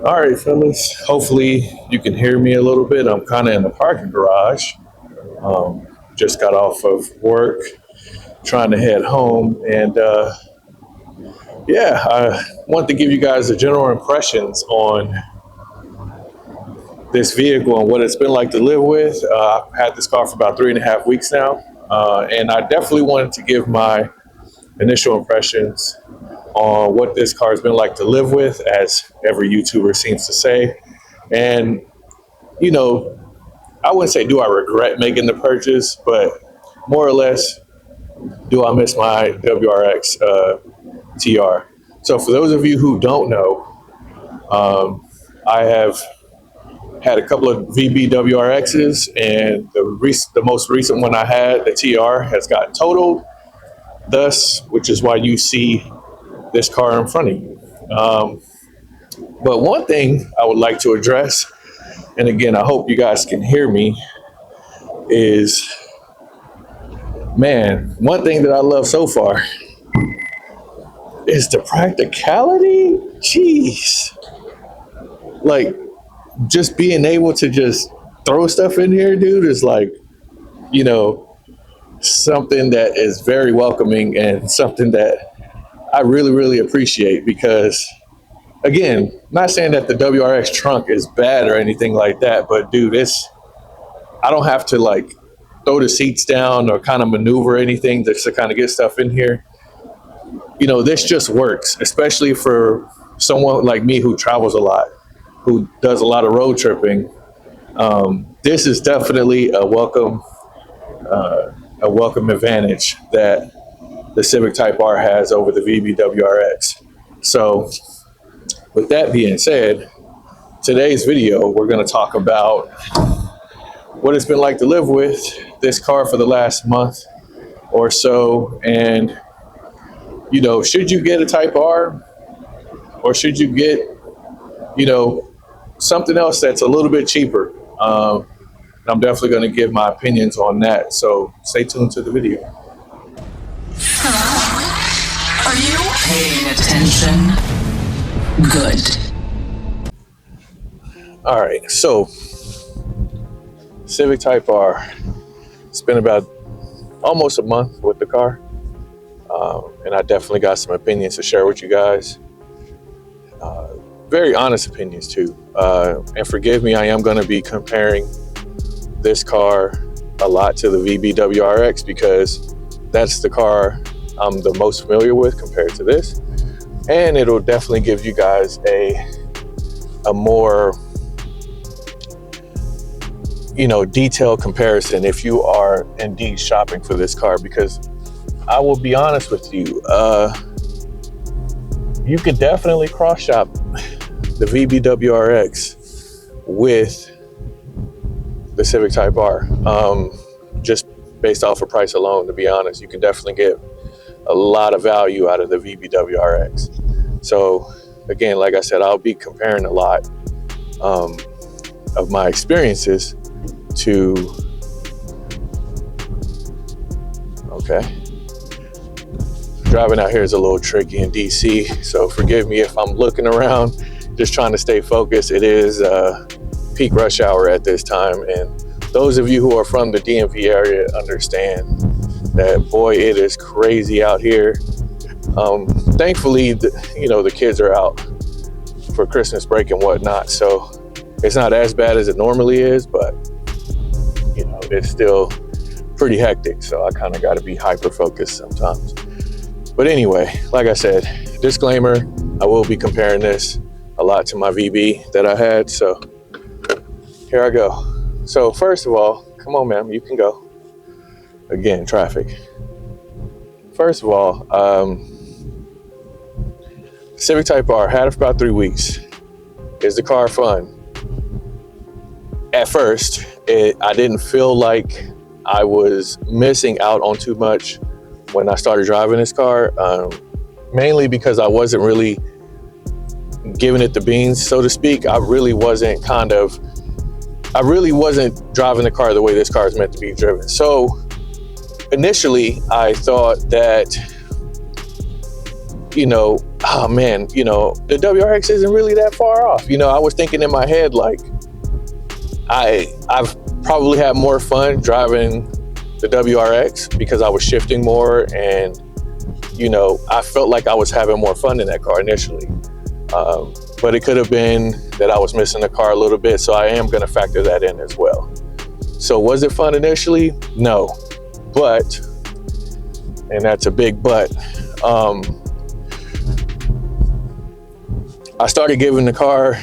All right, fellas. Hopefully you can hear me a little bit. I'm kind of in the parking garage. Just got off of work, trying to head home, and yeah, I want to give you guys the general impressions on this vehicle and what it's been like to live with. I've had this car for about 3.5 weeks now, and I definitely wanted to give my initial impressions on what this car has been like to live with, as every YouTuber seems to say. And, you know, I wouldn't say do I regret making the purchase, but more or less, do I miss my WRX TR? So for those of you who don't know, I have had a couple of VB WRXs, and the most recent one I had, the TR, has got totaled, which is why you see this car in front of you. But one thing I would like to address, and again, I hope you guys can hear me, is, man, one thing that I love so far is the practicality. Jeez. Like, just being able to just throw stuff in here, dude, is like, something that is very welcoming and something that I really, really appreciate because, again, not saying that the WRX trunk is bad or anything like that, but dude, I don't have to like throw the seats down or kind of maneuver anything just to kind of get stuff in here. This just works, especially for someone like me who travels a lot, who does a lot of road tripping. This is definitely a welcome advantage that the Civic Type R has over the VB WRX. So with that being said, today's video, we're going to talk about what it's been like to live with this car for the last month or so. And, should you get a Type R, or should you get, something else that's a little bit cheaper? I'm definitely going to give my opinions on that. So stay tuned to the video. Are you paying attention? Good. All right, so Civic Type R. It's been about almost a month with the car, and I definitely got some opinions to share with you guys. Very honest opinions too. And forgive me, I am going to be comparing this car a lot to the VB WRX because that's the car I'm the most familiar with compared to this. And it'll definitely give you guys a more, detailed comparison if you are indeed shopping for this car, because I will be honest with you, you could definitely cross shop the VB WRX with the Civic Type R, just based off of price alone. To be honest, you can definitely get a lot of value out of the VB WRX. So again, like I said, I'll be comparing a lot of my experiences to, driving out here is a little tricky in DC, so forgive me if I'm looking around, just trying to stay focused. It is peak rush hour at this time, and those of you who are from the DMV area understand that, boy, it is crazy out here. Thankfully, the kids are out for Christmas break and whatnot, so it's not as bad as it normally is, but it's still pretty hectic, so I kind of got to be hyper focused sometimes. But anyway, like I said, disclaimer, I will be comparing this a lot to my VB that I had, so here I go. So first of all, come on, ma'am, you can go. Again, traffic. First of all, Civic Type R, had it for about 3 weeks. Is the car fun? At first, I didn't feel like I was missing out on too much when I started driving this car, mainly because I wasn't really giving it the beans, so to speak. I really wasn't driving the car the way this car is meant to be driven. So initially, I thought that, oh man, the WRX isn't really that far off. I was thinking in my head, like, I've probably had more fun driving the WRX because I was shifting more, and I felt like I was having more fun in that car initially. But it could have been that I was missing the car a little bit, so I am going to factor that in as well. So was it fun initially? No, but, and that's a big but, I started giving the car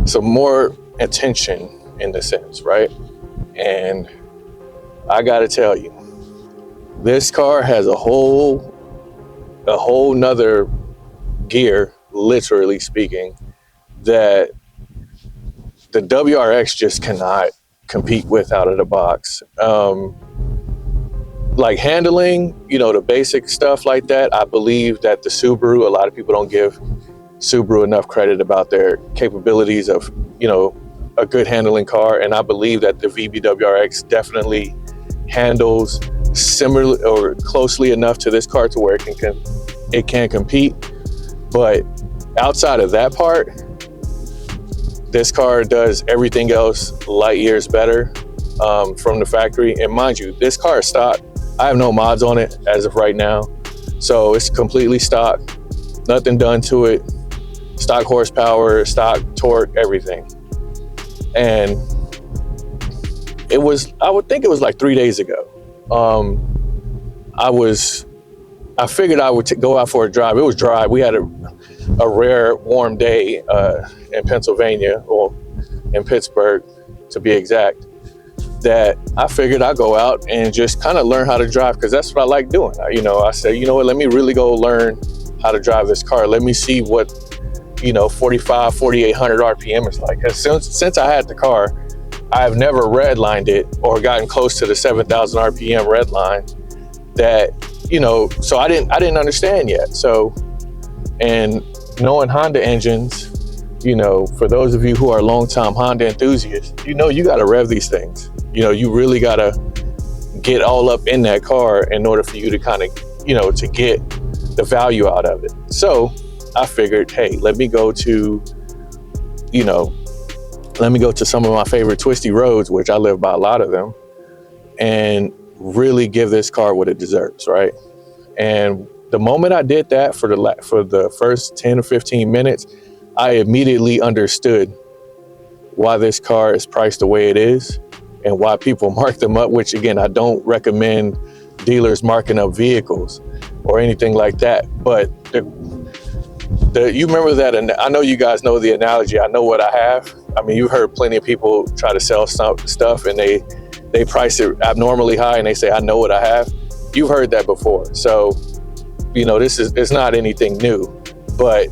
some more attention in the sense, right? And I gotta tell you, this car has a whole nother gear, literally speaking, that the WRX just cannot compete with out of the box. Like handling, the basic stuff like that, I believe that the Subaru, a lot of people don't give Subaru enough credit about their capabilities of, a good handling car. And I believe that the VB WRX definitely handles similar or closely enough to this car to where it can compete. But outside of that part, this car does everything else light years better from the factory. And mind you, this car is stock. I have no mods on it as of right now. So it's completely stock, nothing done to it. Stock horsepower, stock torque, everything. And I would think it was like 3 days ago. I figured I would go out for a drive. It was dry. We had a rare warm day in Pennsylvania, or in Pittsburgh to be exact, that I figured I'd go out and just kind of learn how to drive, because that's what I like doing. I said, what, let me really go learn how to drive this car. Let me see what 4,800 RPM is like. Since I had the car, I've never redlined it or gotten close to the 7,000 RPM red line. That so I didn't understand yet. So, and knowing Honda engines, for those of you who are longtime Honda enthusiasts, you got to rev these things. You really got to get all up in that car in order for you to kind of, to get the value out of it. So I figured, hey, let me go to some of my favorite twisty roads, which I live by a lot of them, and really give this car what it deserves, right? And the moment I did that for the first 10 or 15 minutes, I immediately understood why this car is priced the way it is and why people mark them up, which again, I don't recommend dealers marking up vehicles or anything like that. But you remember that, and I know you guys know the analogy. I know what I have. I mean, you've heard plenty of people try to sell stuff and they price it abnormally high and they say, I know what I have. You've heard that before. So, it's not anything new, but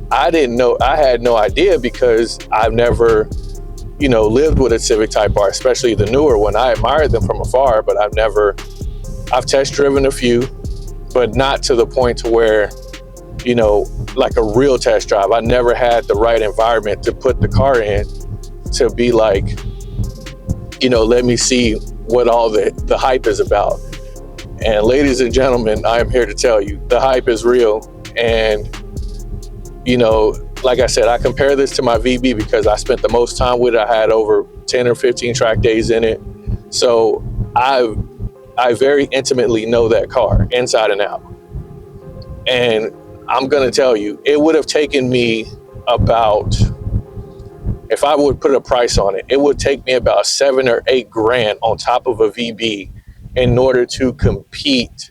I didn't know, I had no idea, because I've never, lived with a Civic Type R, especially the newer one. I admired them from afar, but I've test driven a few, but not to the point to where, like a real test drive. I never had the right environment to put the car in to be like, let me see what all the hype is about. And ladies and gentlemen, I am here to tell you, the hype is real. And, like I said, I compare this to my VB because I spent the most time with it. I had over 10 or 15 track days in it. So I very intimately know that car inside and out. And I'm going to tell you, it would have taken me about, if I would put a price on it, it would take me about $7 or $8 grand on top of a VB in order to compete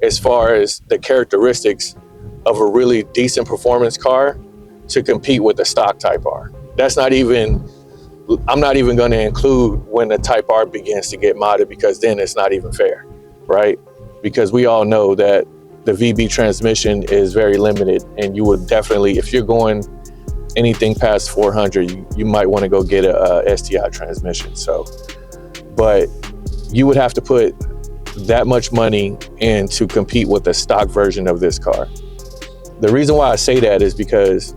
as far as the characteristics of a really decent performance car to compete with the stock Type R. I'm not even going to include when the Type R begins to get modded, because then it's not even fair, right? Because we all know that the VB transmission is very limited, and you would definitely, if you're going anything past 400, you might want to go get a STI transmission. So, but you would have to put that much money in to compete with the stock version of this car. The reason why I say that is because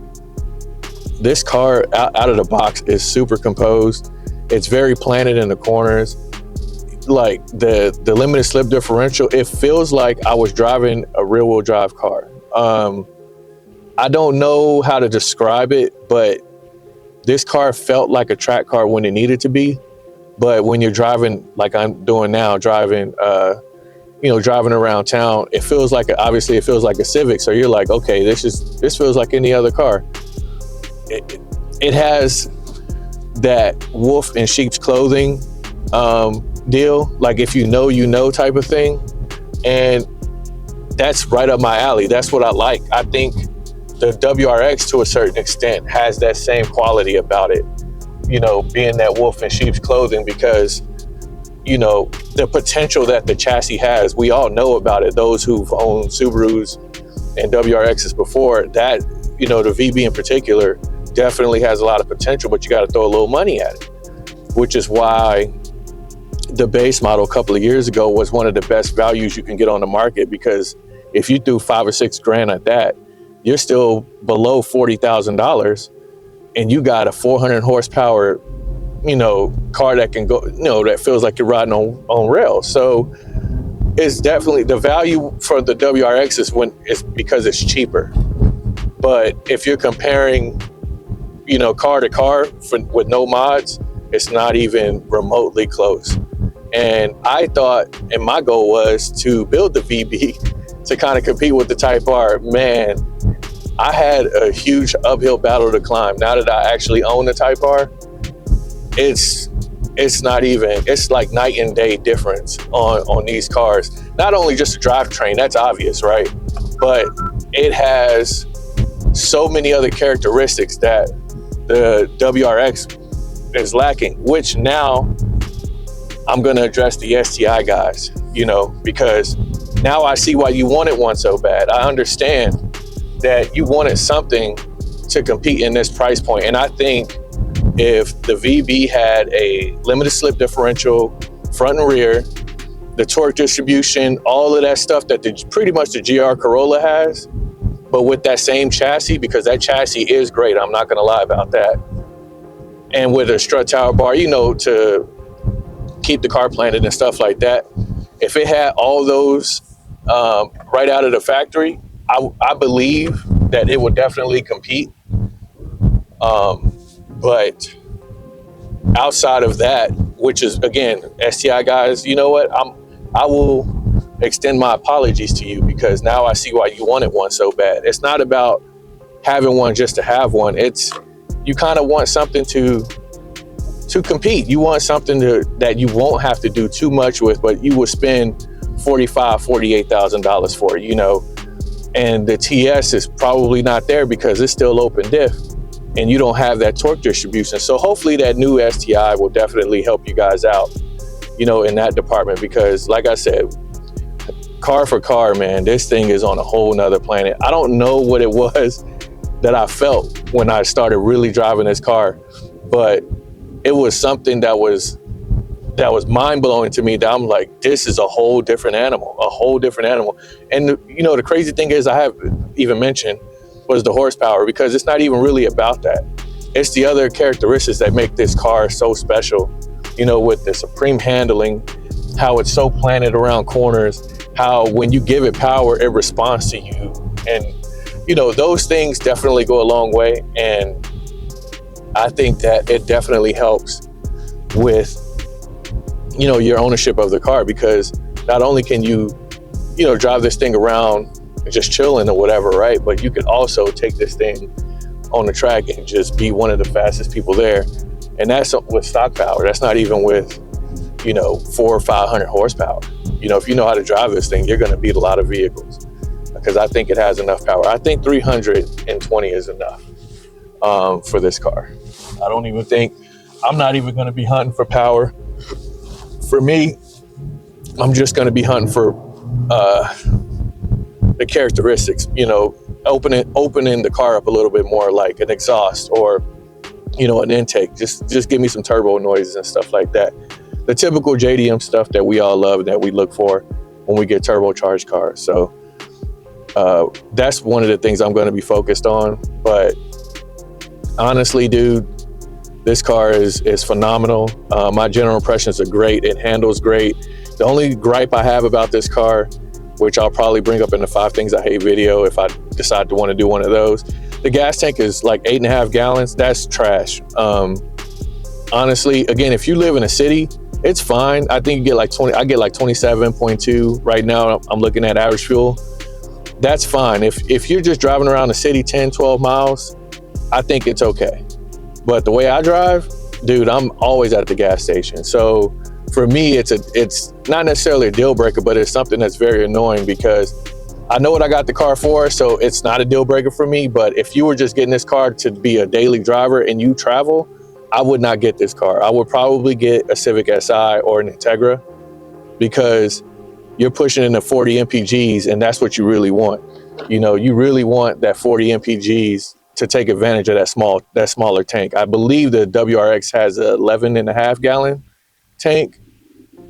this car out of the box is super composed. It's very planted in the corners. Like the limited slip differential, it feels like I was driving a rear wheel drive car. I don't know how to describe it, but this car felt like a track car when it needed to be. But when you're driving, like I'm doing now, driving around town, it feels like, obviously it feels like a Civic. So you're like, okay, this feels like any other car. It has that wolf in sheep's clothing deal, like if you know type of thing. And that's right up my alley. That's what I like. I think the WRX to a certain extent has that same quality about it, being that wolf in sheep's clothing, because the potential that the chassis has, we all know about it. Those who've owned Subarus and WRXs before, that, the VB in particular definitely has a lot of potential, but you got to throw a little money at it, which is why the base model a couple of years ago was one of the best values you can get on the market, because if you threw $5 or $6 grand at that, you're still below $40,000 and you got a 400 horsepower, car that can go, that feels like you're riding on rails. So it's definitely the value for the WRX is because it's cheaper. But if you're comparing, car to car with no mods, it's not even remotely close. And I thought, and my goal was to build the VB to kind of compete with the Type R. Man, I had a huge uphill battle to climb. Now that I actually own the Type R, it's not even, it's like night and day difference on these cars. Not only just the drivetrain, that's obvious, right? But it has so many other characteristics that the WRX is lacking, which now I'm gonna address the STI guys, because now I see why you wanted one so bad. I understand that you wanted something to compete in this price point. And I think if the VB had a limited slip differential, front and rear, the torque distribution, all of that stuff that pretty much the GR Corolla has, but with that same chassis, because that chassis is great, I'm not gonna lie about that. And with a strut tower bar, to keep the car planted and stuff like that. If it had all those right out of the factory, I believe that it would definitely compete. But outside of that, which is, again, STI guys, you know what? I will extend my apologies to you, because now I see why you wanted one so bad. It's not about having one just to have one. It's, you kind of want something to compete. You want something that you won't have to do too much with, but you will spend $45,000, $48,000 for, and the TS is probably not there because it's still open diff and you don't have that torque distribution. So hopefully that new STI will definitely help you guys out, in that department, because like I said, car for car, man, this thing is on a whole nother planet. I don't know what it was that I felt when I started really driving this car, but it was something that was mind-blowing to me, that I'm like, this is a whole different animal. And the crazy thing is, I have even mentioned, was the horsepower, because it's not even really about that. It's the other characteristics that make this car so special, with the supreme handling, how it's so planted around corners, how when you give it power, it responds to you. And, those things definitely go a long way. And I think that it definitely helps with, your ownership of the car, because not only can you, drive this thing around and just chilling or whatever, right? But you could also take this thing on the track and just be one of the fastest people there. And that's with stock power. That's not even with, 400 or 500 horsepower. If you know how to drive this thing, you're going to beat a lot of vehicles, because I think it has enough power. I think 320 is enough for this car. I'm not even going to be hunting for power. For me, I'm just going to be hunting for the characteristics, opening the car up a little bit more, like an exhaust or, an intake. Just give me some turbo noises and stuff like that. The typical JDM stuff that we all love, that we look for when we get turbocharged cars. So that's one of the things I'm going to be focused on. But honestly, dude, this car is phenomenal. My general impressions are great. It handles great. The only gripe I have about this car which I'll probably bring up in the 5 things I hate video if I decide to want to do one of those. The gas tank is like 8.5 gallons. That's trash. Honestly, again, if you live in a city, it's fine. I think you get like 20, I get like 27.2 right now. I'm looking at average fuel. That's fine. If you're just driving around the city 10, 12 miles, I think it's okay. But the way I drive, dude, I'm always at the gas station. So for me, it's not necessarily a deal breaker, but it's something that's very annoying because I know what I got the car for, so it's not a deal breaker for me. But if you were just getting this car to be a daily driver and you travel, I would not get this car. I would probably get a Civic Si or an Integra because you're pushing into 40 mpgs, and that's what you really want. You know, you really want that 40 mpgs to take advantage of that smaller tank. I believe the WRX has a 11.5 gallon tank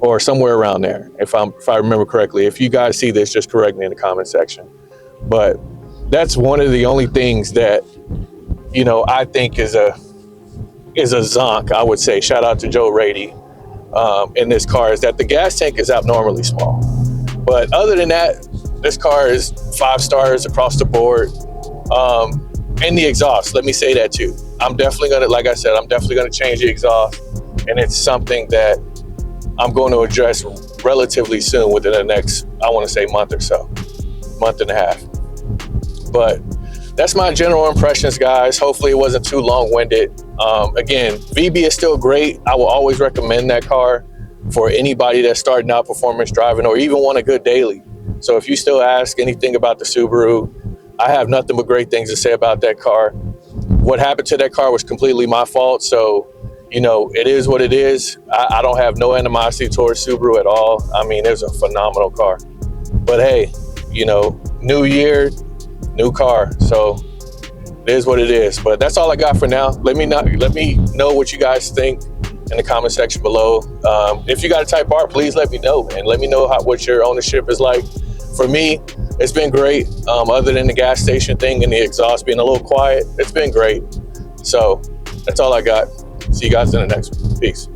or somewhere around there, if I remember correctly. If you guys see this, just correct me in the comment section. But that's one of the only things that, you know, I think is a zonk, I would say. Shout out to Joe Rady in this car, is that the gas tank is abnormally small. But other than that, this car is 5 stars across the board. And the exhaust, let me say that too. I'm definitely gonna, like I said, I'm definitely gonna change the exhaust, and it's something that I'm going to address relatively soon, within the next, I want to say, month or so, month and a half. But that's my general impressions, guys. Hopefully it wasn't too long-winded. Again, VB is still great. I will always recommend that car for anybody that's starting out performance driving or even want a good daily. So if you still ask anything about the Subaru, I have nothing but great things to say about that car. What happened to that car was completely my fault. So, you know, it is what it is. I don't have no animosity towards Subaru at all. I mean, it's a phenomenal car. But hey, you know, new year, new car. So it is what it is. But that's all I got for now. Let me know what you guys think in the comment section below. If you got a Type R, please let me know, and let me know what your ownership is like. For me, it's been great. Other than the gas station thing and the exhaust being a little quiet, it's been great. So that's all I got. See you guys in the next one. Peace.